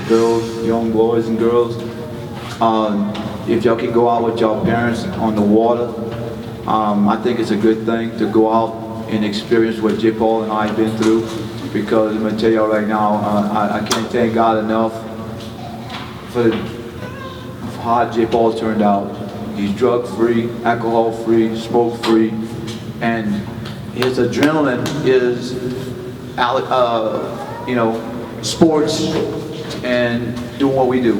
girls, young boys and girls, if y'all can go out with y'all parents on the water, I think it's a good thing to go out and experience what J. Paul and I have been through. Because I'm gonna tell y'all right now, I can't thank God enough for how J. Paul turned out. He's drug-free, alcohol-free, smoke-free, and his adrenaline is, sports and doing what we do,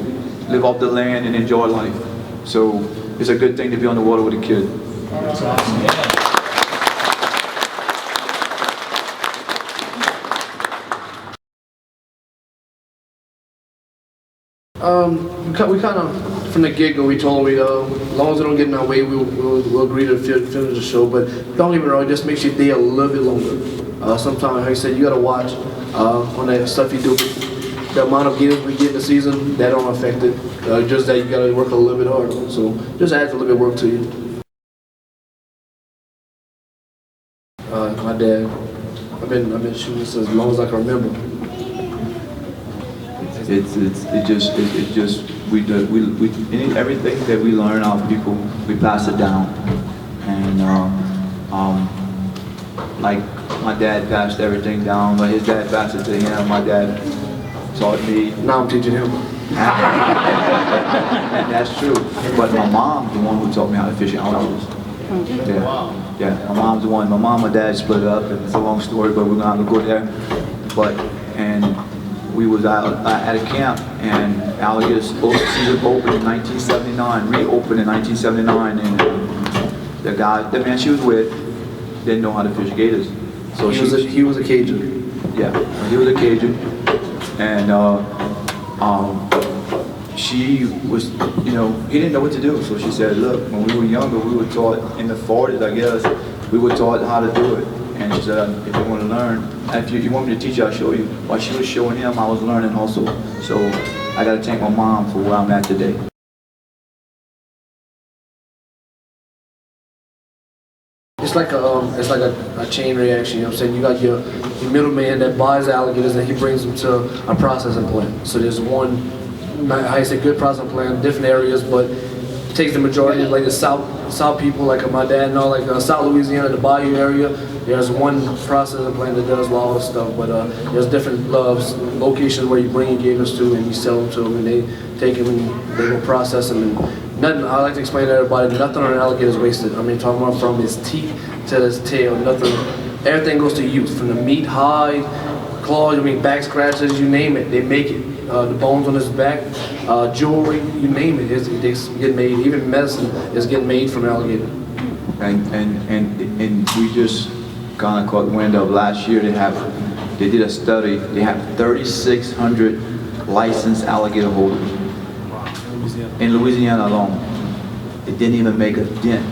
live off the land and enjoy life. So it's a good thing to be on the water with a kid. That's awesome. Yeah. We kind of, from the get-go, we told him, as long as they don't get in our way, we'll agree to finish the show. But don't get me wrong, it just makes you stay a little bit longer. Sometimes, like I said, you got to watch on that stuff you do. The amount of games we get in the season, that don't affect it. Just that you got to work a little bit harder. So just adds a little bit of work to you. My dad, I've been shooting since as long as I can remember. Everything that we learn off people, we pass it down. And like my dad passed everything down, but his dad passed it to him. My dad taught me. Now I'm teaching him. And that's true. But my mom's the one who taught me how to fish alligators. Yeah, my mom's the one. My mom and dad split up, and it's a long story, but we're not gonna go there. We was out at a camp, and alligators season opened in 1979, reopened in 1979, and the man she was with didn't know how to fish gators. So he was a Cajun. Yeah, he was a Cajun, and she was, he didn't know what to do. So she said, look, when we were younger, we were taught in the 40s, I guess, we were taught how to do it. And she said, if you want to learn, if you want me to teach you, I'll show you. While she was showing him, I was learning also. So I got to thank my mom for where I'm at today. It's like a chain reaction, you know what I'm saying? You got your middleman that buys alligators and he brings them to a processing plant. So there's one, I say good processing plant, different areas, but takes the majority, like the South people, like my dad and all, like South Louisiana, the Bayou area. There's one processing plant that does a lot of stuff, but there's different locations where you bring your gators to and you sell them to them, and they take them and they go process them. And nothing, I like to explain to everybody, nothing on an alligator is wasted. I mean, talking about from his teeth to his tail, nothing, everything goes to use, from the meat, hide, claws, back scratches, you name it, they make it. The bones on his back, jewelry, you name it, it's getting made. Even medicine is getting made from alligator. And we just kind of caught wind of last year. They did a study. They have 3,600 licensed alligator holders in Louisiana alone. It didn't even make a dent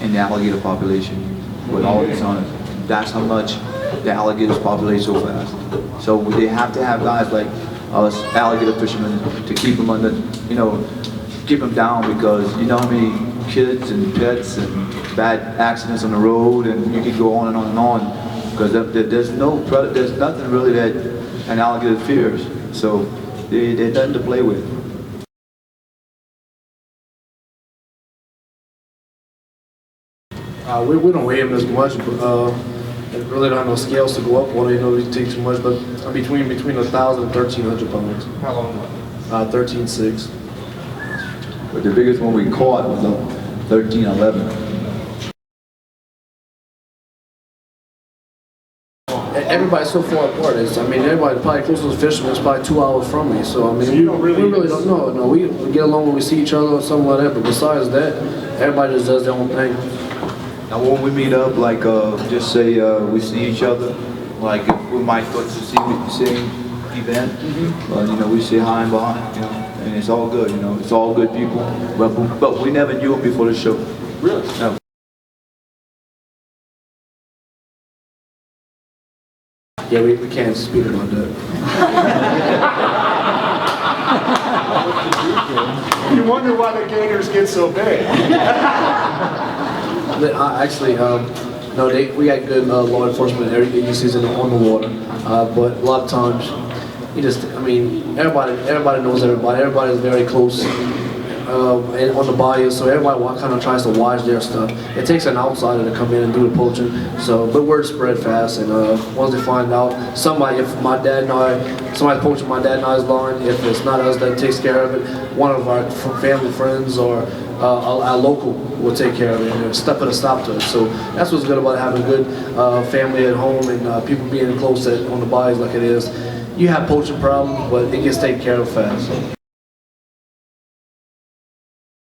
in the alligator population with all this on it. That's how much the alligators populate so fast. So they have to have guys like us alligator fishermen to keep them under, keep them down, because you know how many kids and pets and bad accidents on the road, and you can go on and on and on, because there's nothing really that an alligator fears. So they're nothing to play with. We don't weigh them as much, but really don't have no scales to go up on it. We take too much, but between 1,000 and 1,300 pounds. How long was it? 13.6. But the biggest one we caught was 13.11. Everybody's so far apart. Everybody probably closest fisherman is probably 2 hours from me. So So you don't we really don't know. No, we get along when we see each other or something like that. But besides that, everybody just does their own thing. Now when we meet up, like just say we see each other, like if we might go to see the same event, but we say hi and bye, and it's all good, it's all good people. But we never knew them before the show. Really? No. Yeah, we can't speak about that. You wonder why the gators get so big. Actually, no, we got good law enforcement agencies on the water, but a lot of times you just, I mean, everybody knows everybody. Everybody's very close. And on the bayou, so everybody kind of tries to watch their stuff. It takes an outsider to come in and do the poaching, so but word spread fast, and once they find out, somebody, if my dad and I, somebody poaching my dad and I's lawn, if it's not us that takes care of it, one of our family friends or our local will take care of it and put a stop to it. So that's what's good about having a good family at home and people being close on the bayous like it is. You have poaching problems, but it gets taken care of fast.